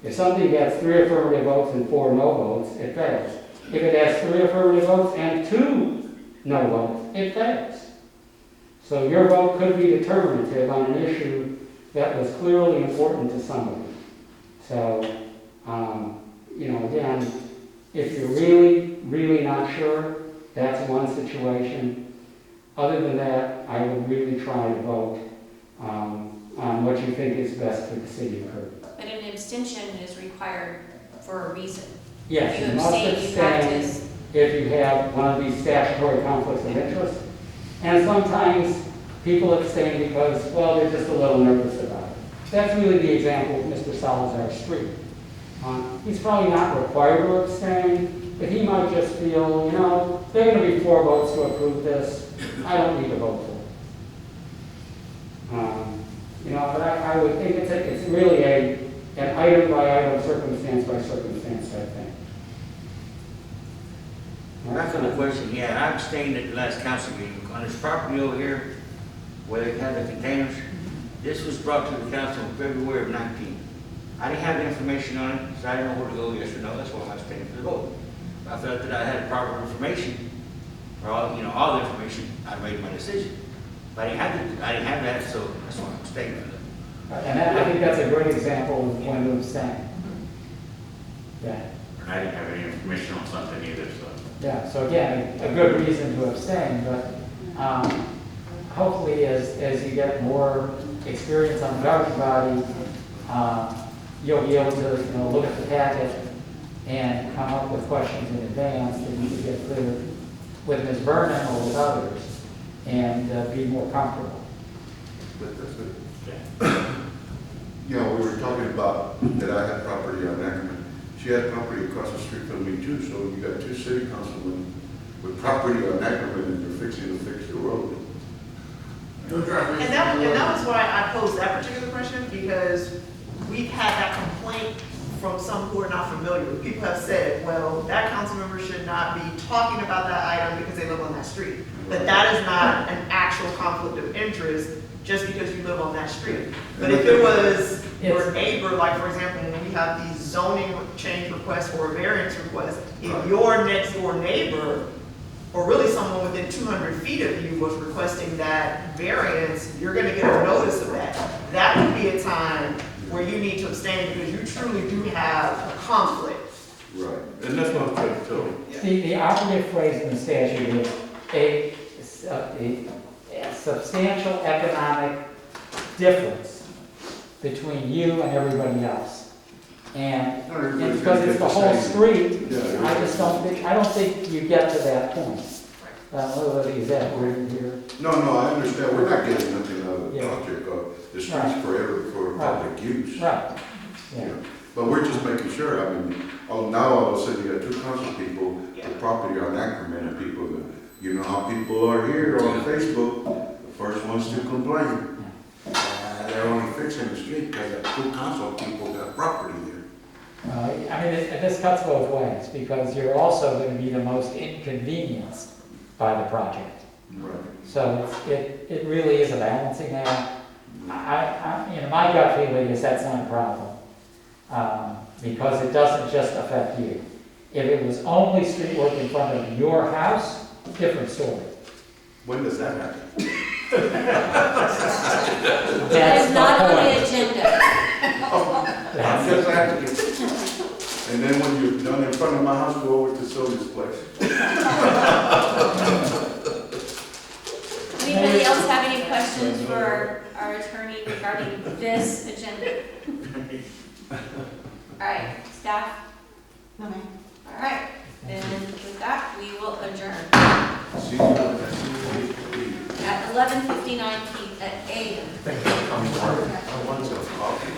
If something gets 3 affirmative votes and 4 no votes, it fails. If it has 3 affirmative votes and 2 no votes, it fails. So your vote could be determinative on an issue that was clearly important to somebody. So, again, if you're really not sure, that's one situation. Other than that, I would really try to vote on what you think is best for the city of Kirby. But an abstention is required for a reason. Yes, If you you must abstain, you practice. abstain if you have one of these statutory conflicts of interest. And sometimes people abstain because, well, they're just a little nervous about it. That's really the example of Mr. Salazar Street. He's probably not required to abstain, but he might just feel, there are going to be 4 votes to approve this. I don't need to vote for it. But I would think it's really an item by item, circumstance by circumstance type thing. Back on the question, I abstained at the last council meeting on this property over here where they have the containers. This was brought to the council in February of 19. I didn't have the information on it, so I didn't know where to go, yes or no. That's why I abstained for the vote. If I felt that I had proper information, or all the information, I made my decision. But I didn't have that, so that's why I'm abstaining for it. And I think that's a great example of when to abstain. Yeah. And I didn't have any information on something either, so. Yeah, so again, a good reason to abstain, but hopefully as you get more experience on the governing body, you'll be able to look at the packet and come up with questions in advance that you can get clear with Ms. Vernon or with others and be more comfortable. We were talking about that I had property on Ackerman. She had property across the street from me too, so you got 2 city councilmen with property on Ackerman and they're fixing to fix the road. And that was why I posed that particular question, because we've had that complaint from some who are not familiar. People have said, well, that council member should not be talking about that item because they live on that street. But that is not an actual conflict of interest just because you live on that street. But if it was your neighbor, like for example, when we have these zoning change requests or a variance request, if your next door neighbor, or really someone within 200 feet of you was requesting that variance, you're gonna get a notice of that. That would be a time where you need to abstain because you truly do have a conflict. Right, and that's what I'm trying to tell you. The operative phrase in the statute is a substantial economic difference between you and everybody else. And because it's the whole street, I don't think you get to that point. Is that word here? No, I understand. We're not getting nothing out of the project. The street's for public use. Right. Yeah. But we're just making sure. Now all of a sudden you got 2 council people with property on Ackerman and people that, how people are here on Facebook, the first ones to complain. They're only fixing the street because the 2 council people got property there. This cuts both ways because you're also going to be the most inconvenienced by the project. Right. So it really is a balancing act. My gut feeling is that's not a problem because it doesn't just affect you. If it was only street work in front of your house, different story. When does that happen? That is not on the agenda. I'm just asking. And then when you're done in front of my house, go over to Sylvia's place. Anybody else have any questions for our attorney regarding this agenda? All right, staff? No, ma'am. All right, then with that, we will adjourn at 11:59 p.m. Thank you for coming. I want some coffee.